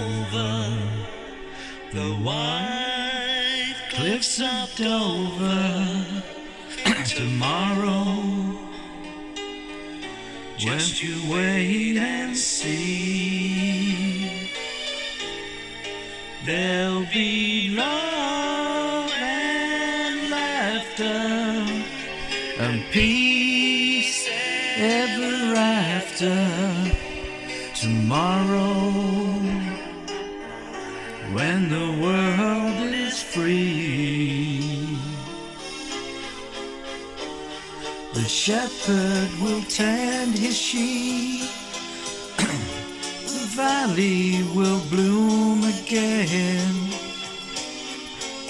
over the white cliffs of Dover. Tomorrow, won't you wait and see? There'll be love and laughter and peace ever after. Tomorrow, when the world is free, the shepherd will tend his sheep. The valley will bloom again,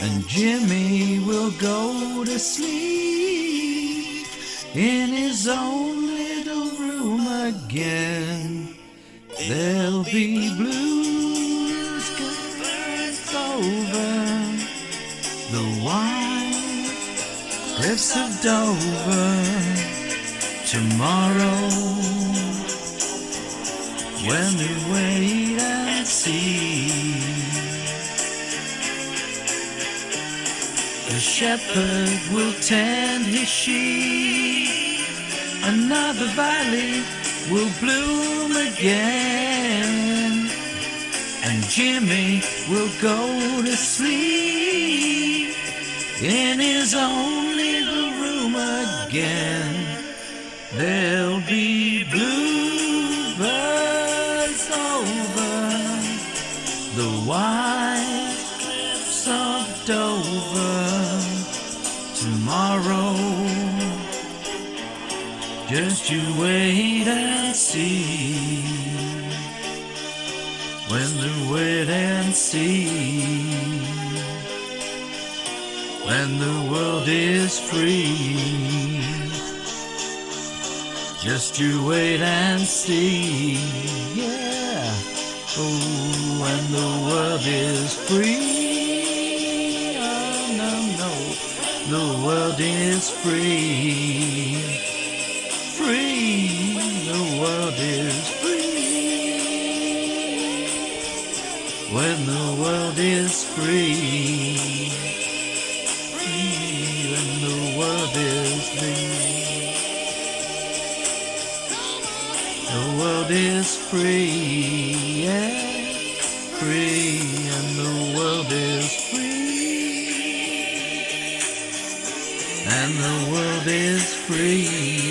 and Jimmy will go to sleep in his own little room again. There'll be blue skies over the white cliffs of Dover. Tomorrow, when we wait and see, the shepherd will tend his sheep. Another valley will bloom again, and Jimmy will go to sleep in his own little room again. There'll be bluebirds over the white cliffs of Dover. Tomorrow, just you wait and see. When the wait and see, when the world is free, just you wait and see. Yeah. Oh, when the world is free. Oh, no, the world is free. Free, the world is free. When the world is free. Free, when the world is free. The world is free, yeah. Free, and the world is free. And the world is free.